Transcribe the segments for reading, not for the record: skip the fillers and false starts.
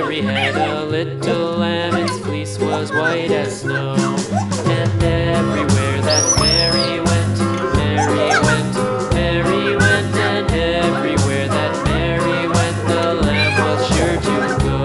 Mary had a little lamb, its fleece was white as snow. And everywhere that Mary went, Mary went, Mary went, and everywhere that Mary went, the lamb was sure to go.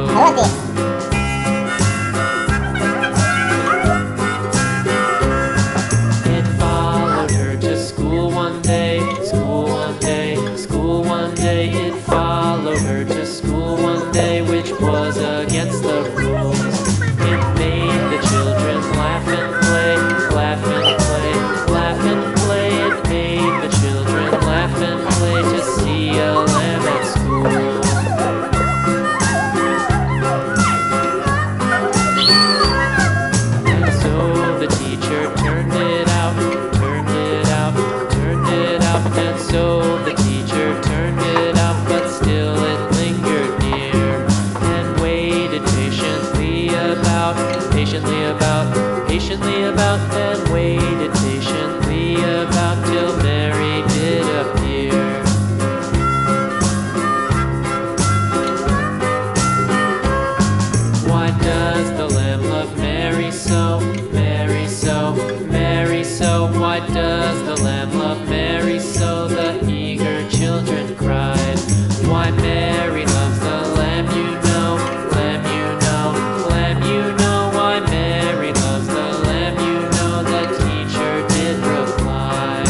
It followed her to school one day, school one day, school one day. It followed her to school one day, which was against the rules. It made the children laugh and play, laugh and play, laugh and play. It made the children laugh and play to see a lamb at school. And so the teacher turned it out, turned it out, turned it out. And so the teacher turned it out, but still it lingered near and waited patiently about, patiently about, patiently about, and waited patiently about till Mary did appear. Why does the lamb love Mary so, Mary so, Mary so? Why does the lamb love Mary so? The eager children cried. Why Mary loves the lamb, you know, lamb, you know, lamb, you know. Why Mary loves the lamb, you know, the teacher did reply.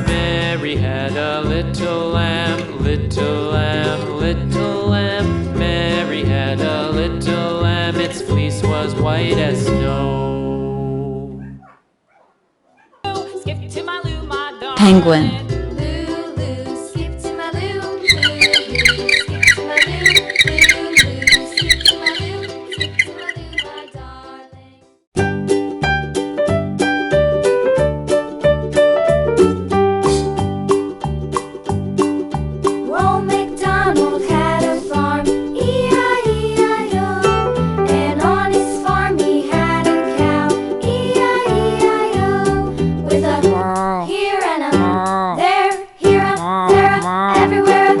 Mary had a little lamb, little lamb, little lamb. Mary had a little lamb, its fleece was white as snow. Skip to my loo, my darling. Penguin. Loo, loo, skip to my loo. Loo, loo, skip to my loo. Loo, loo, skip to my loo. Skip to my loo, my darling. Old MacDonald had a farm, E-I-E-I-O. And on his farm he had a cow, E-I-E-I-O. With a here and a there, here a there, a everywhere.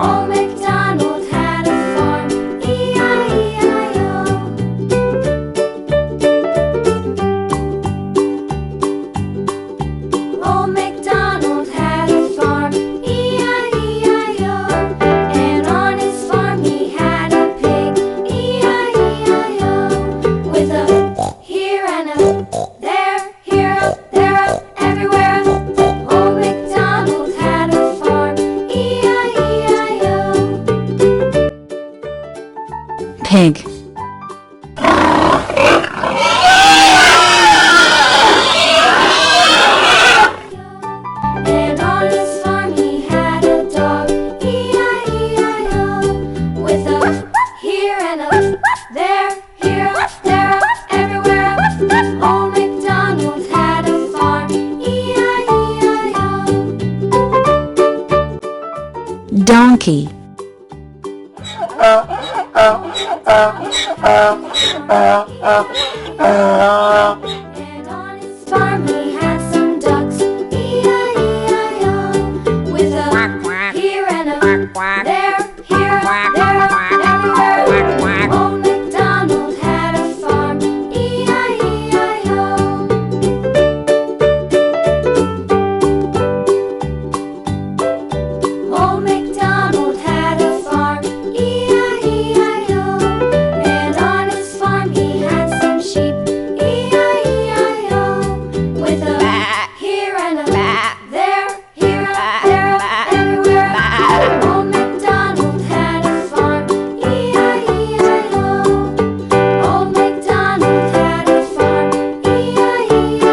Old MacDonald had a farm, E-I-E-I-O. Old MacDonald had a farm, E-I-E-I-O. And on his farm he had a pig, E-I-E-I-O. With a here and a there, here a there, a everywhere. Old MacDonald had a farm, E-I-E-I-O. Pig. And on his farm he had a dog, E-I-E-I-O. With a here and a there, here a there, a everywhere. Old MacDonald had a farm, E-I-E-I-O. Donkey. And on his farm he had some ducks, E-I-E-I-O. With a here and a there, here, there, everywhere. Old MacDonald had a farm, E-I-E-I-O. Old MacDonald had a farm, E-I-E-I-O. And on his farm he had some sheep, E-I-E-I-O. With a here and a there, here, there, everywhere. Old MacDonald had a farm, E-I-E-I-O. Old MacDonald had a farm, E-I-E-I-O.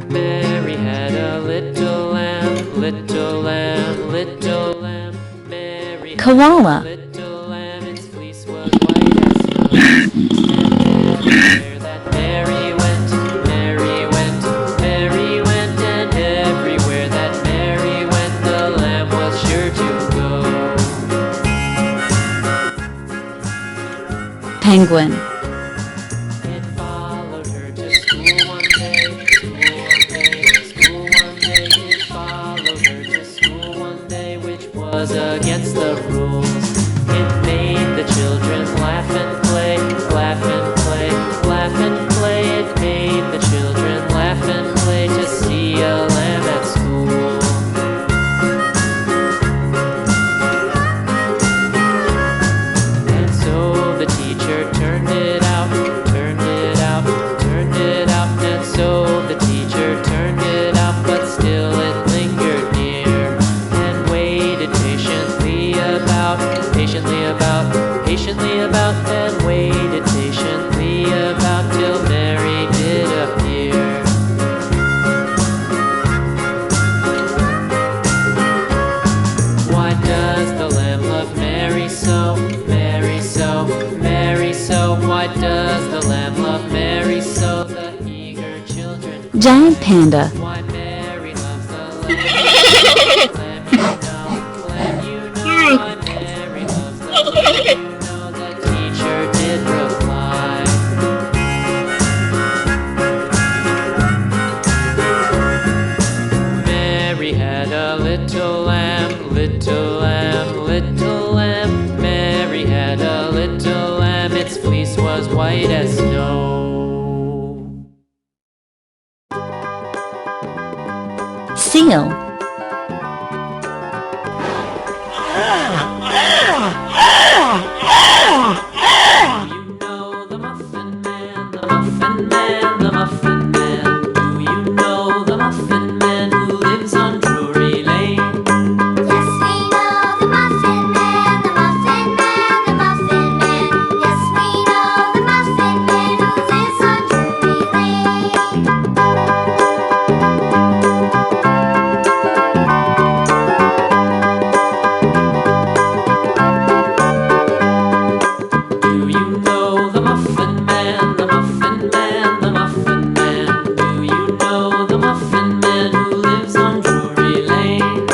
Mary had a little lamb, little lamb, little lamb. Mary had Koala. a little lamb, its fleece was white as snow. And everywhere that Mary went, Mary went, Mary went, and everywhere that Mary went, the lamb was sure to go. Penguin. lamb loved Mary so. The eager children Giant panda. why Mary loves the lamb. Lamb, you know why Mary loves the lamb. You know the teacher did reply. Mary had a little lamb, little lamb, little lamb. Mary had a little lamb, its fleece was white as snow. Seal. You know the Muffin Man, the Muffin Man, the Muffin Man. Do you know the Muffin Man who lives on Drury Lane? Yes, we know the Muffin Man, the Muffin Man, the Muffin Man. Yes, we know the Muffin Man who lives on Drury Lane. Do you know the Muffin Man, the Muffin Man, the Muffin Man? Do you know the Muffin Man who lives on Drury Lane?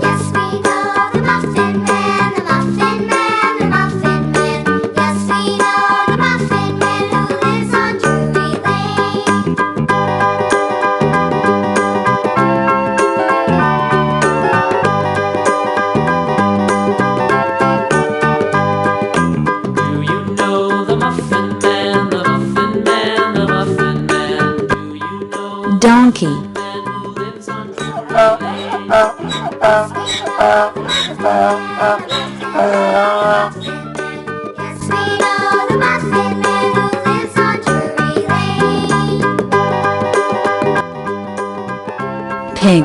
Yes, we know the Muffin Man, the Muffin Man, the Muffin Man. Yes, we know the Muffin Man who lives on Drury Lane. Do you know the Muffin Man, the Muffin Man, the Muffin Man? Do you know Donkey. the man who lives on Drury Lane? Yes, we know the Muffin Man who lives on Drury Lane. Pig.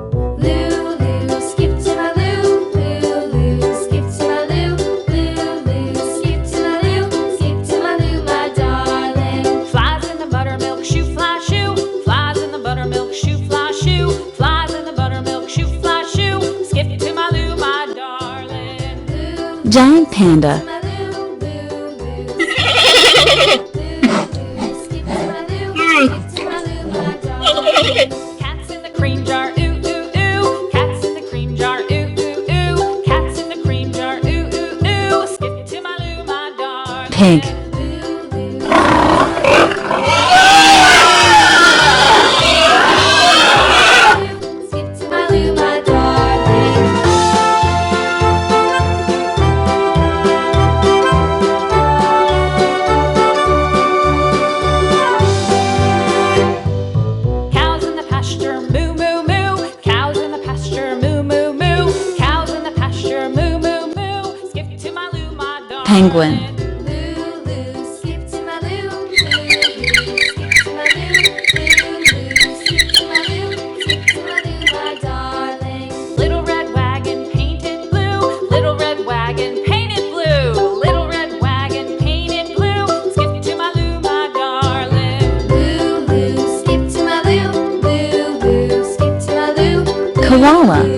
Lulu, skip to my loo. Lulu, skip to my loo. Lulu, skip to my loo. Skip to my loo, my darling. Flies in the buttermilk shoe, fly shoe. Flies in the buttermilk shoe, fly shoe. Flies in the buttermilk shoe, fly shoe. Skip to my loo, my darling. Lulu, Giant panda. my loo. Lulu, skip to my loo. Skip to my loo, my darling. Cats in the cream jar, ooh ooh ooh. Cats in the cream jar, ooh ooh ooh. Cats in the cream jar, ooh ooh ooh. Skip to my loo, my darling. Pig. Skip to my loo, my darling. Cows in the pasture, moo moo moo. Cows in the pasture, moo moo moo. Cows in the pasture, moo moo moo. Skip to my loo, my darling. Penguin. Lulu, skip to my loo. Lulu, skip to my loo. Lulu, skip to my loo. Skip to my loo, my darling. Little red wagon painted blue. Little red wagon painted blue. Little red wagon painted blue. Skip to my loo, my darling. Lulu, skip to my loo. Lulu, skip to my loo. Koala.